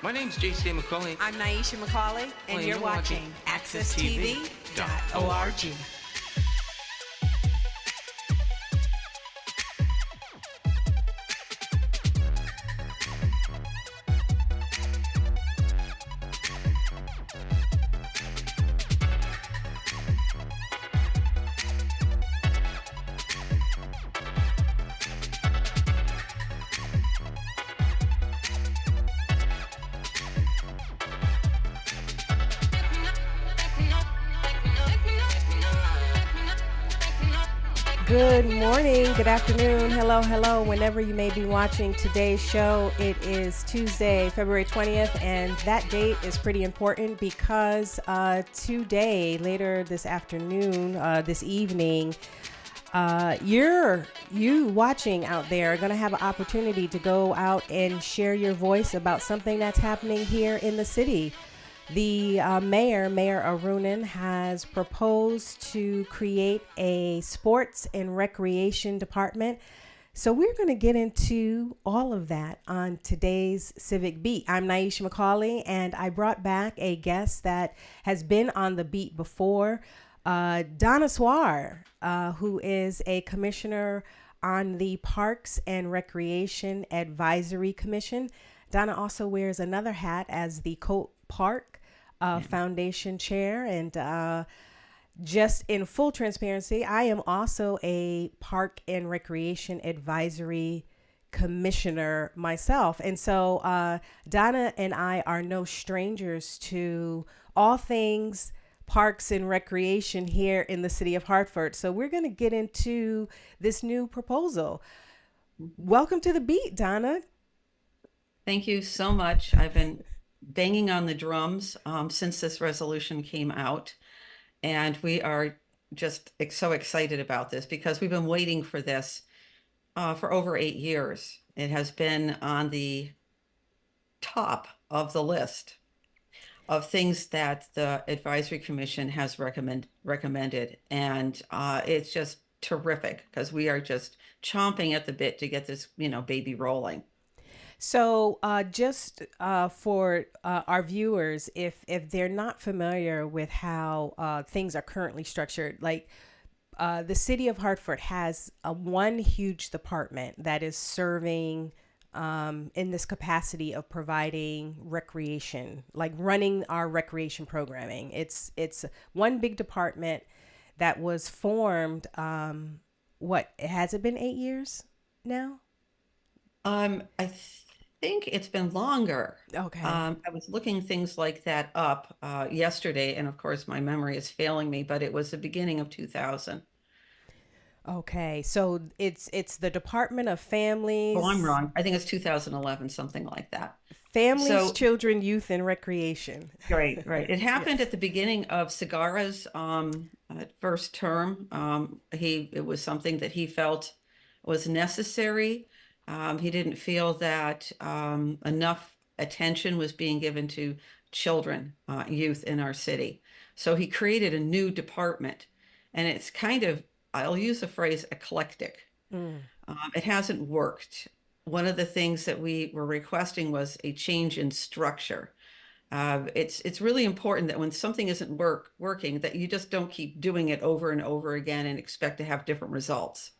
My name's McCauley. I'm Nyesha McCauley, and you're watching AccessTV.org. Good morning, good afternoon, hello, whenever you may be watching today's show. It is Tuesday, February 20th, and that date is pretty important because today, later this afternoon, this evening, you watching out there are going to have an opportunity to go out and share your voice about something that's happening here in the city. The Mayor Arunan, has proposed to create a sports and recreation department. So we're going to get into all of that on today's Civic Beat. I'm Nyesha McCauley, and I brought back a guest that has been on the beat before, Donna Swarr, who is a commissioner on the Parks and Recreation Advisory Commission. Donna also wears another hat as the Park Foundation chair, and just in full transparency, I am also a Park and Recreation Advisory Commissioner myself, and so Donna and I are no strangers to all things parks and recreation here in the city of Hartford. So we're going to get into this new proposal. Welcome to the beat, Donna. Thank you so much. I've been banging on the drums since this resolution came out, and we are just so excited about this because we've been waiting for this for over 8 years. It has been on the top of the list of things that the Advisory Commission has recommended, and it's just terrific because we are just chomping at the bit to get this baby rolling. So just for our viewers, if they're not familiar with how things are currently structured, like the city of Hartford has one huge department that is serving in this capacity of providing recreation, like running our recreation programming. It's one big department that was formed, has it been 8 years now? I think it's been longer. Okay. I was looking things like that up yesterday, and of course my memory is failing me, but it was the beginning of 2000. Okay, so it's the Department of Families. Oh, I'm wrong. I think it's 2011, something like that. Families, Children, Youth, and Recreation. Right. It happened at the beginning of Segarra's first term. It was something that he felt was necessary. He didn't feel that enough attention was being given to children, youth in our city. So he created a new department, and it's kind of, I'll use the phrase eclectic. It hasn't worked. One of the things that we were requesting was a change in structure. It's really important that when something isn't working, that you just don't keep doing it over and over again and expect to have different results.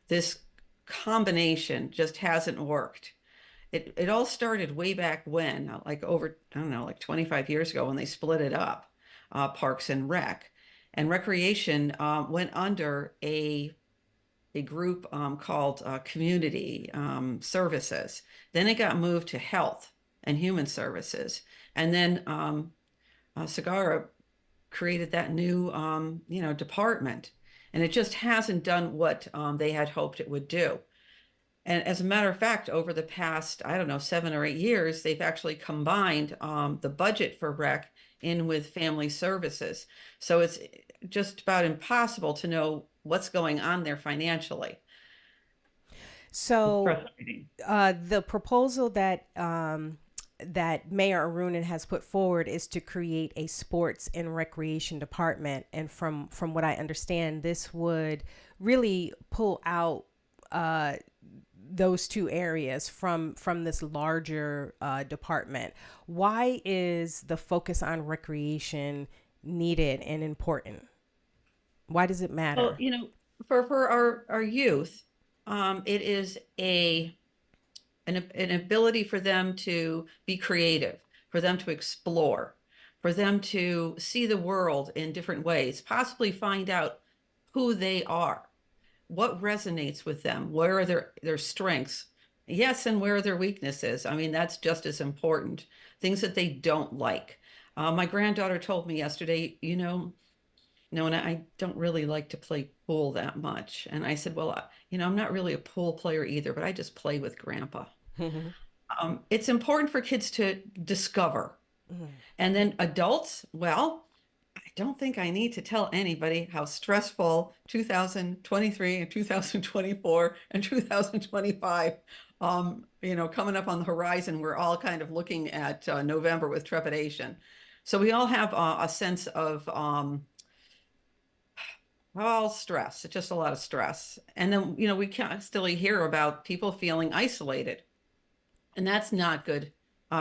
This combination just hasn't worked. It all started way back when, like 25 years ago when they split it up, Parks and Rec. And Recreation went under a group called Community Services. Then it got moved to Health and Human Services. And then Segarra created that new department. And it just hasn't done what they had hoped it would do. And as a matter of fact, over the past, 7 or 8 years, they've actually combined the budget for rec in with family services. So it's just about impossible to know what's going on there financially. So the proposal that Mayor Arunan has put forward is to create a sports and recreation department. And from what I understand, this would really pull out those two areas from this larger department. Why is the focus on recreation needed and important? Why does it Well, matter? for our youth, it is an ability for them to be creative, for them to explore, for them to see the world in different ways, possibly find out who they are, what resonates with them, where are their strengths, yes, and where are their weaknesses. I mean, that's just as important. Things that they don't like. My granddaughter told me yesterday, no, and I don't really like to play pool that much. And I said, well, I'm not really a pool player either, but I just play with grandpa. It's important for kids to discover. And then adults, well, I don't think I need to tell anybody how stressful 2023 and 2024 and 2025, coming up on the horizon, we're all kind of looking at November with trepidation. So we all have a sense of stress. It's just a lot of stress. And then, we constantly hear about people feeling isolated. And that's not good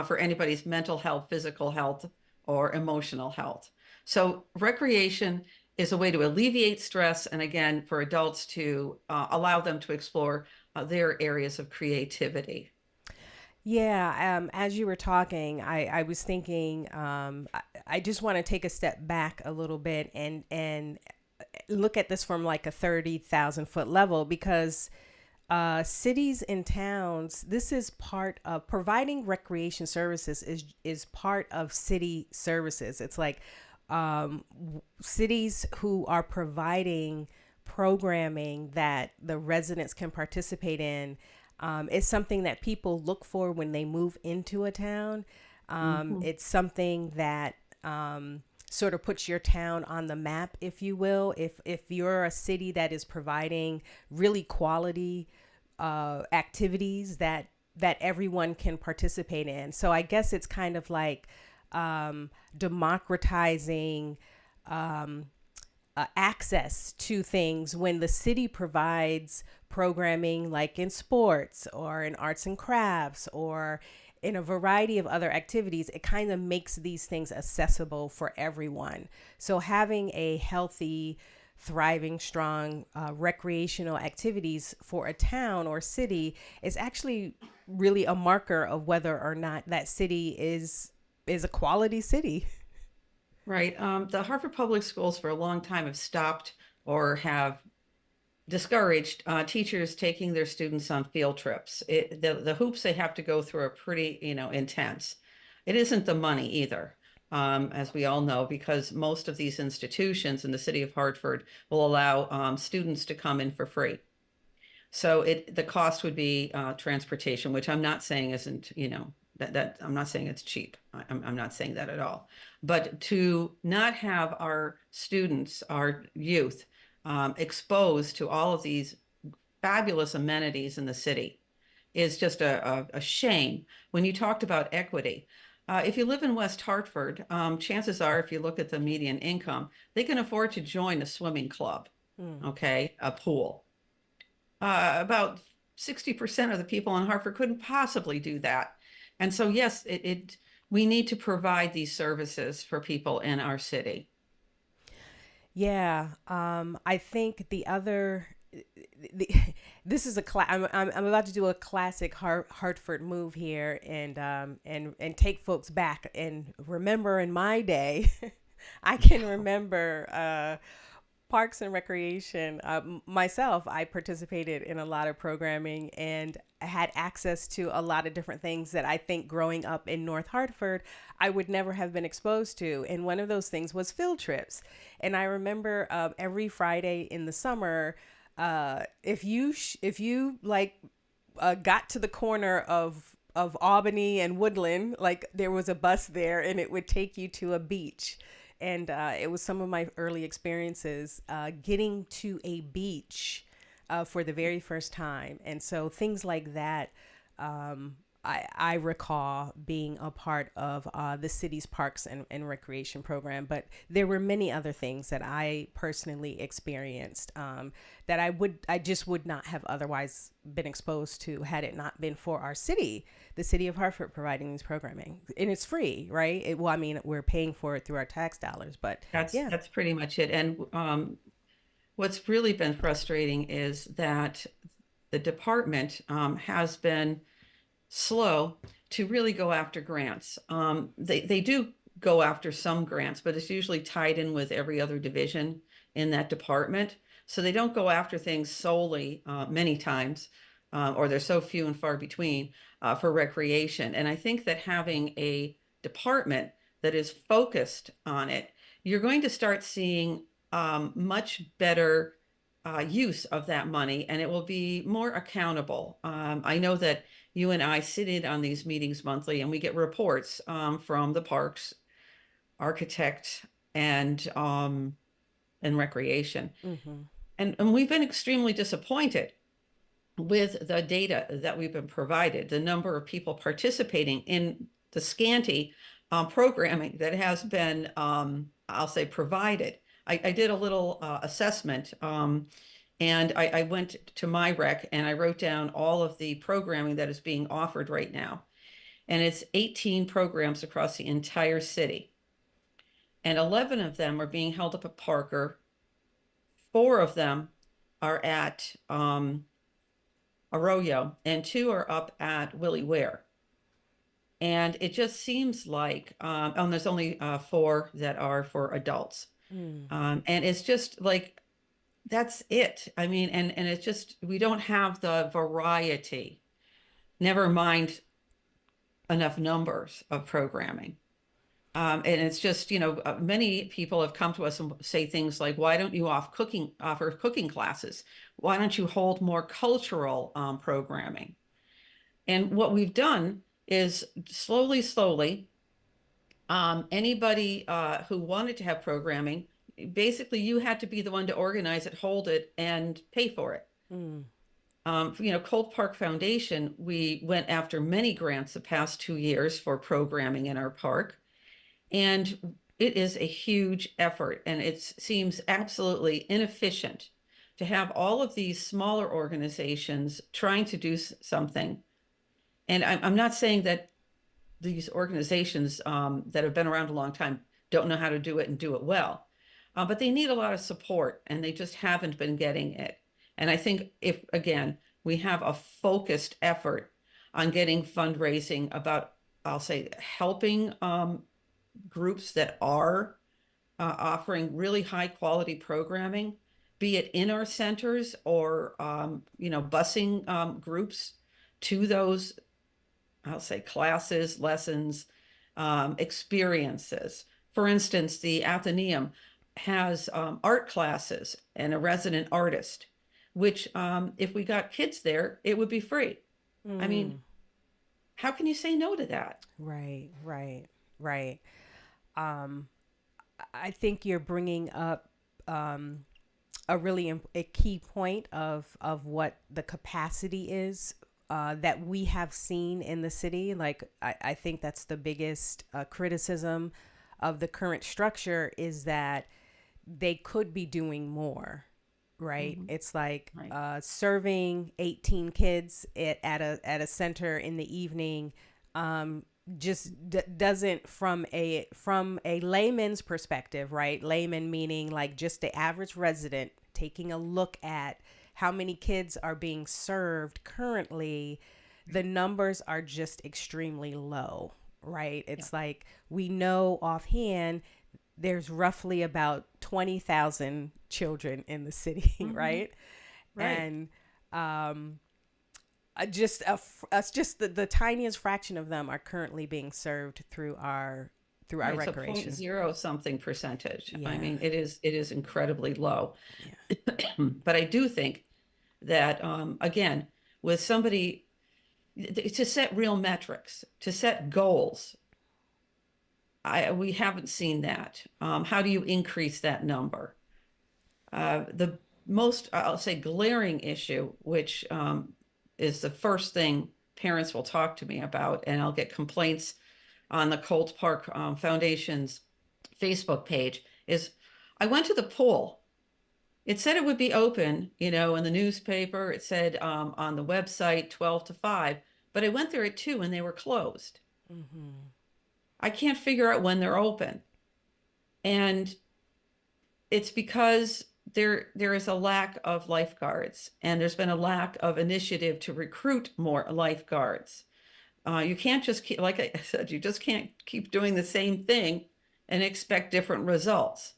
for anybody's mental health, physical health, or emotional health. So recreation is a way to alleviate stress. And again, for adults to allow them to explore their areas of creativity. Yeah, as you were talking, I was thinking, I just want to take a step back a little bit and look at this from like a 30,000 foot level, because cities and towns, this is part of providing recreation services is part of city services. It's like cities who are providing programming that the residents can participate in is something that people look for when they move into a town. Mhm. It's something that sort of puts your town on the map, if you will. If you're a city that is providing really quality activities that everyone can participate in. So I guess it's kind of like democratizing access to things when the city provides programming like in sports or in arts and crafts or in a variety of other activities. It kind of makes these things accessible for everyone. So having a healthy, thriving, strong recreational activities for a town or city is actually really a marker of whether or not that city is a quality city. Right. The Hartford Public Schools for a long time have stopped or have discouraged teachers taking their students on field trips. The hoops they have to go through are pretty, intense. It isn't the money either, as we all know, because most of these institutions in the city of Hartford will allow students to come in for free. So the cost would be transportation, which I'm not saying isn't, that I'm not saying it's cheap. I'm not saying that at all. But to not have our students, our youth, exposed to all of these fabulous amenities in the city is just a shame. When you talked about equity, if you live in West Hartford, chances are, if you look at the median income, they can afford to join a swimming club, Mm. okay, a pool. About 60% of the people in Hartford couldn't possibly do that. And so, yes, we need to provide these services for people in our city. Yeah, I think the other, the, this is I'm about to do a classic Hartford move here, and take folks back and remember in my day. I can remember Parks and Recreation. Myself, I participated in a lot of programming and had access to a lot of different things that I think growing up in North Hartford, I would never have been exposed to. And one of those things was field trips. And I remember every Friday in the summer, if you like got to the corner of Albany and Woodland, like there was a bus there and it would take you to a beach. And it was some of my early experiences getting to a beach for the very first time. And so things like that I recall being a part of the city's parks and recreation program, but there were many other things that I personally experienced that I just would not have otherwise been exposed to had it not been for our city, the city of Hartford, providing these programming, and it's free, right? Well, I mean, we're paying for it through our tax dollars, but yeah. That's pretty much it. And what's really been frustrating is that the department has been slow to really go after grants. They do go after some grants, but it's usually tied in with every other division in that department. So they don't go after things solely many times, or they're so few and far between for recreation. And I think that having a department that is focused on it, you're going to start seeing much better use of that money, and it will be more accountable. I know that you and I sit in on these meetings monthly, and we get reports from the parks, architect, and recreation. Mm-hmm. And we've been extremely disappointed with the data that we've been provided, the number of people participating in the scanty programming that has been, I'll say, provided. I did a little assessment, and I went to my rec and I wrote down all of the programming that is being offered right now. And it's 18 programs across the entire city. And 11 of them are being held up at Parker. 4 of them are at Arroyo, and 2 are up at Willie Ware. And it just seems like, and there's only 4 that are for adults. And it's just like, that's it. I mean, and it's just, we don't have the variety, never mind enough numbers of programming. And it's just, many people have come to us and say things like, why don't you offer cooking classes? Why don't you hold more cultural programming? And what we've done is slowly, anybody who wanted to have programming, basically you had to be the one to organize it, hold it, and pay for it. Cold Park Foundation, we went after many grants the past 2 years for programming in our park. And it is a huge effort, and it seems absolutely inefficient to have all of these smaller organizations trying to do something. And I'm not saying that these organizations that have been around a long time don't know how to do it and do it well, but they need a lot of support, and they just haven't been getting it. And I think if, again, we have a focused effort on getting fundraising about, I'll say, helping groups that are offering really high quality programming, be it in our centers or, busing groups to those, I'll say, classes, lessons, experiences. For instance, the Athenaeum has art classes and a resident artist, which if we got kids there, it would be free. I mean, how can you say no to that? Right. I think you're bringing up a key point of what the capacity is that we have seen in the city. Like, I think that's the biggest criticism of the current structure, is that they could be doing more. Right. Mm-hmm. It's like serving 18 kids at a center in the evening just doesn't, from a layman's perspective, right? Layman meaning like just the average resident taking a look at how many kids are being served currently, the numbers are just extremely low, right? It's like, we know offhand there's roughly about 20,000 children in the city, right? And just the tiniest fraction of them are currently being served through our recreation. It's a 0 something percentage. Yeah. I mean, it is incredibly low. Yeah. But I do think that again, with somebody to set real metrics, to set goals, we haven't seen that. How do you increase that number? The most, I'll say, glaring issue, which is the first thing parents will talk to me about, and I'll get complaints on the Colt Park Foundation's Facebook page, is I went to the pool. It said it would be open, in the newspaper. It said on the website 12 to 5, but I went there at 2 and they were closed. Mm-hmm. I can't figure out when they're open. And it's because there is a lack of lifeguards, and there's been a lack of initiative to recruit more lifeguards. You can't just keep, like I said, you just can't keep doing the same thing and expect different results.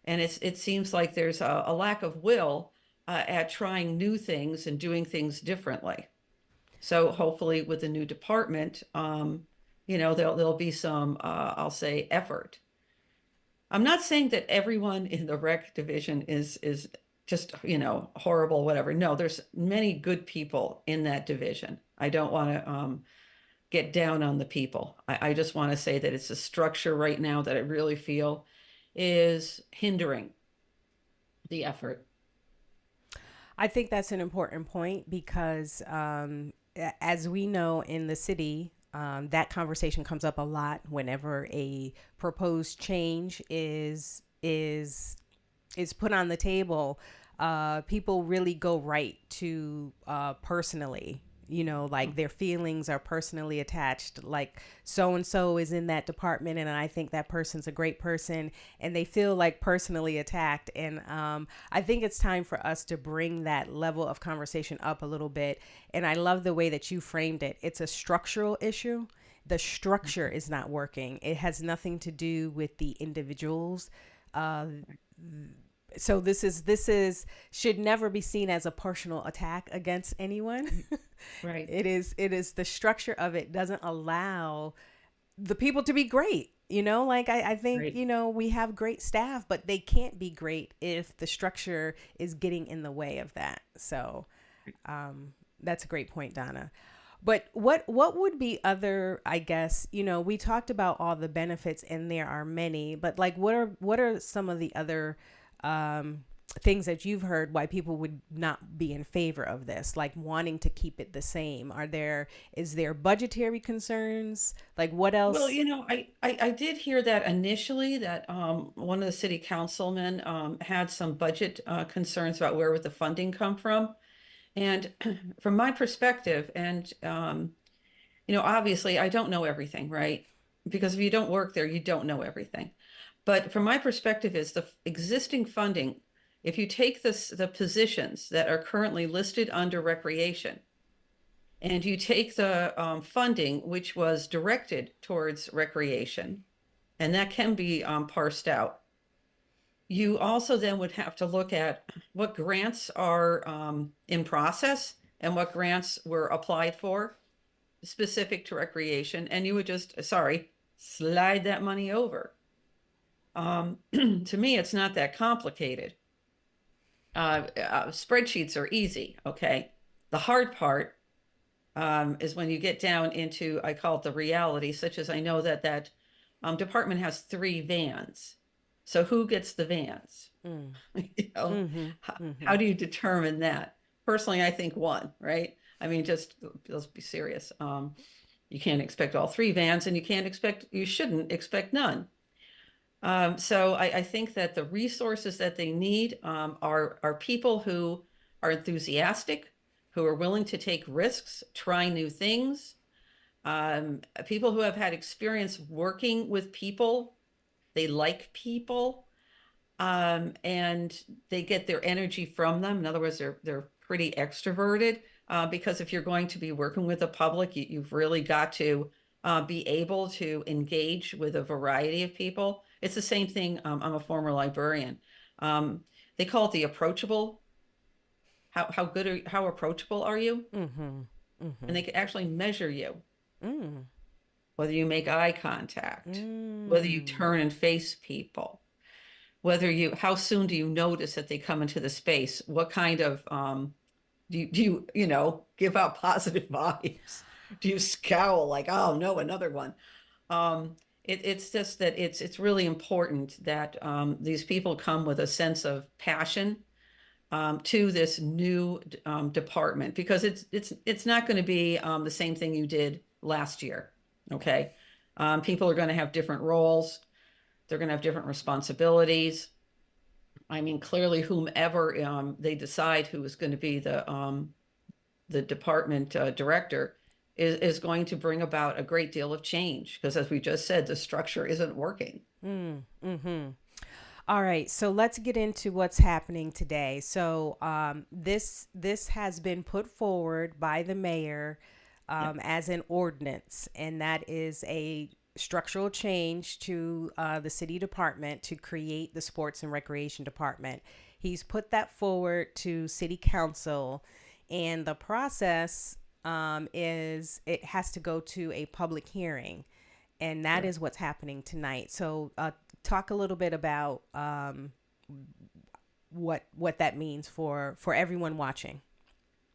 And it seems like there's a lack of will at trying new things and doing things differently. So hopefully with the new department, there'll be some, I'll say, effort. I'm not saying that everyone in the rec division is just, horrible, whatever. No, there's many good people in that division. I don't want to get down on the people. I just want to say that it's a structure right now that I really feel is hindering the effort. I think that's an important point because, as we know in the city, that conversation comes up a lot whenever a proposed change is put on the table. People really go right to personally. Like their feelings are personally attached. Like so and so is in that department, and I think that person's a great person, and they feel like personally attacked. And I think it's time for us to bring that level of conversation up a little bit. And I love the way that you framed it. It's a structural issue. The structure is not working. It has nothing to do with the individuals. So this is should never be seen as a personal attack against anyone. Right. It is the structure of it doesn't allow the people to be great. Like I think, Right. We have great staff, but they can't be great if the structure is getting in the way of that. So that's a great point, Donna. But what would be other, I guess, we talked about all the benefits and there are many, but like what are some of the other things that you've heard why people would not be in favor of this, like wanting to keep it the same? Is there budgetary concerns? Like what Well, else? I did hear that initially that one of the city councilmen had some budget concerns about where would the funding come from. And from my perspective, and obviously I don't know everything, right? Because if you don't work there, you don't know everything. But from my perspective is the existing funding, if you take the positions that are currently listed under recreation, and you take the funding which was directed towards recreation, and that can be parsed out. You also then would have to look at what grants are in process and what grants were applied for specific to recreation, and you would just, sorry, slide that money over. To me, it's not that complicated. Spreadsheets are easy, okay? The hard part is when you get down into, I call it the reality, such as I know that department has 3 vans. So who gets the vans? Mm. Mm-hmm. How Mm-hmm. do you determine that? Personally, I think 1, right? I mean, just let's be serious. You can't expect all 3 vans, and you shouldn't expect none. So I think that the resources that they need are people who are enthusiastic, who are willing to take risks, try new things, people who have had experience working with people. They like people, and they get their energy from them. In other words, they're pretty extroverted, because if you're going to be working with the public, you've really got to be able to engage with a variety of people. It's the same thing. I'm a former librarian. Um, they call it the approachable. How approachable are you? Mm-hmm. And Mm-hmm. they can actually measure you, Mm. whether you make eye contact, whether you Mm. turn and face people, how soon do you notice that they come into the space? What kind of, do you give out positive vibes? Do you scowl like, oh no, another one? It's just that it's really important that these people come with a sense of passion, to this new department, because it's not going to be the same thing you did last year. Okay. People are going to have different roles. They're going to have different responsibilities. I mean, clearly, whomever they decide who is going to be the department director is going to bring about a great deal of change, because, as we just said, the structure isn't working. Mm-hmm. All right, so let's get into what's happening today. So this has been put forward by the mayor Yeah. as an ordinance, and that is a structural change to the city department to create the sports and recreation department. He's put that forward to city council, and the process is it has to go to a public hearing, and that Correct. is what's happening tonight. So, talk a little bit about what that means for everyone watching.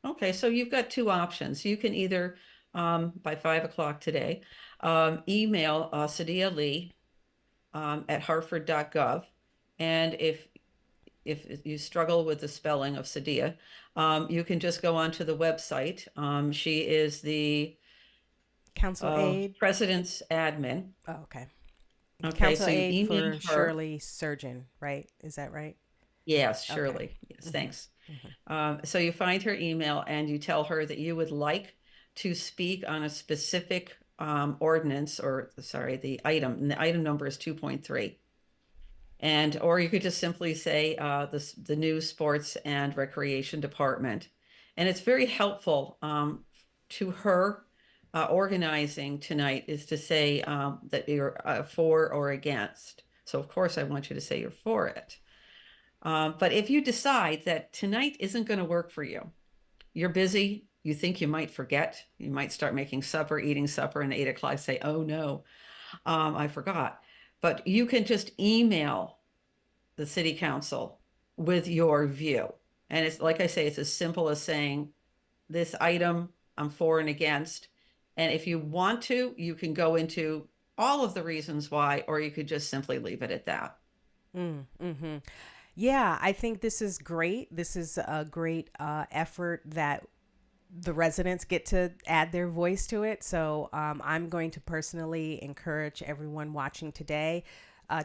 Okay, so you've got two options. You can either, by 5 o'clock today, email Sadia Lee at hartford.gov. And if you struggle with the spelling of Sadia, you can just go onto the website. She is the Council aide. president's admin. Oh, okay. Okay, Council so you aide email for her. Shirley Surgeon, right? Is that right? Yes, Okay. surely. Yes, Mm-hmm. thanks. Mm-hmm. So you find her email and you tell her that you would like to speak on a specific ordinance, or sorry, the item, and the item number is 2.3. And, or you could just simply say the new sports and recreation department. And it's very helpful to her organizing tonight is to say that you're for or against. So of course I want you to say you're for it. But if you decide that tonight isn't going to work for you, you're busy, you think you might forget, you might start making supper, eating supper, and 8 o'clock say, oh no, I forgot. But you can just email the city council with your view. And it's like I say, it's as simple as saying, this item I'm for and against. And if you want to, you can go into all of the reasons why, or you could just simply leave it at that. Mm-hmm. Yeah, I think this is great. This is a great effort that the residents get to add their voice to it. So I'm going to personally encourage everyone watching today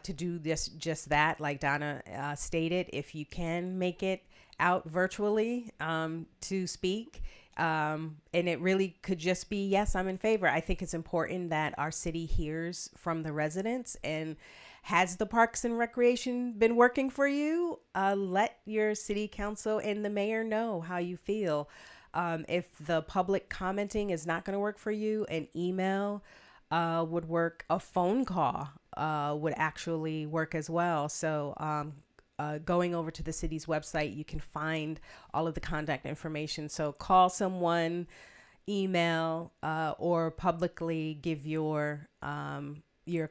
to do this, just that, like Donna stated. If you can make it out virtually to speak, and it really could just be, yes, I'm in favor. I think it's important that our city hears from the residents. And has the Parks and Recreation been working for you? Let your city council and the mayor know how you feel. If the public commenting is not going to work for you, an email would work. A phone call would actually work as well. So, going over to the city's website, you can find all of the contact information. So, call someone, email, or publicly give your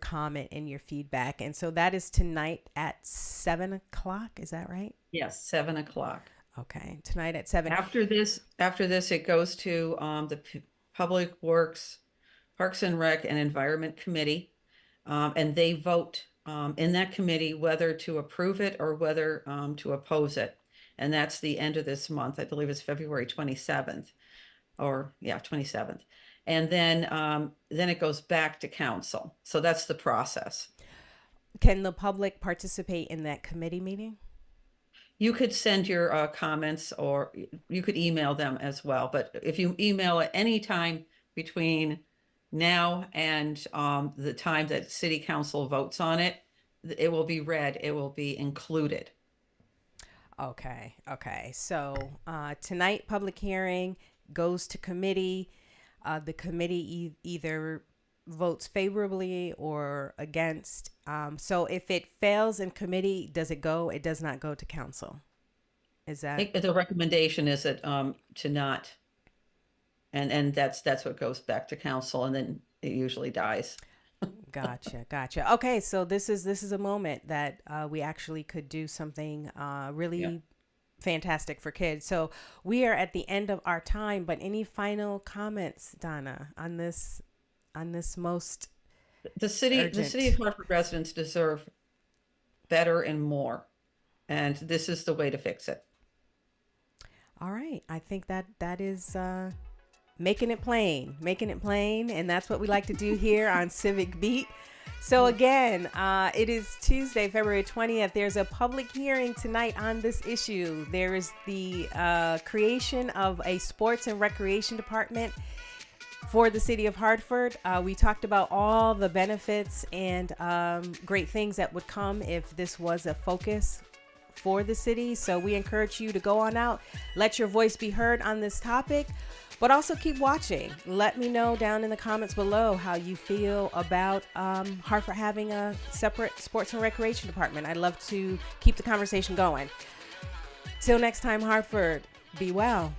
comment and your feedback. And so that is tonight at 7 o'clock. Is that right? Yes, 7 o'clock. Okay, tonight at 7. After this, it goes to the Public Works, Parks and Rec, and Environment Committee, and they vote in that committee whether to approve it or whether to oppose it. And that's the end of this month. I believe it's February 27th, or yeah, 27th. And then it goes back to council. So that's the process. Can the public participate in that committee meeting? You could send your comments, or you could email them as well. But if you email at any time between now and the time that city council votes on it, it will be read, it will be included. Okay, okay. So tonight, public hearing goes to committee. The committee either votes favorably or against. So if it fails in committee, does it go? It does not go to council. Is that The recommendation is that to not, and that's what goes back to council, and then it usually dies. gotcha? Gotcha. Okay, so this is a moment that we actually could do something Yeah. really fantastic for kids. So we are at the end of our time, but any final comments, Donna, on this most The city urgent? of Hartford residents deserve better and more, and this is the way to fix it. All right. I think that is making it plain, and that's what we like to do here on Civic Beat. So again, it is Tuesday, February 20th. There's a public hearing tonight on this issue. There is the creation of a sports and recreation department for the city of Hartford. We talked about all the benefits and great things that would come if this was a focus for the city. So we encourage you to go on out, let your voice be heard on this topic, but also keep watching. Let me know down in the comments below how you feel about Hartford having a separate sports and recreation department. I'd love to keep the conversation going. Till next time, Hartford, be well.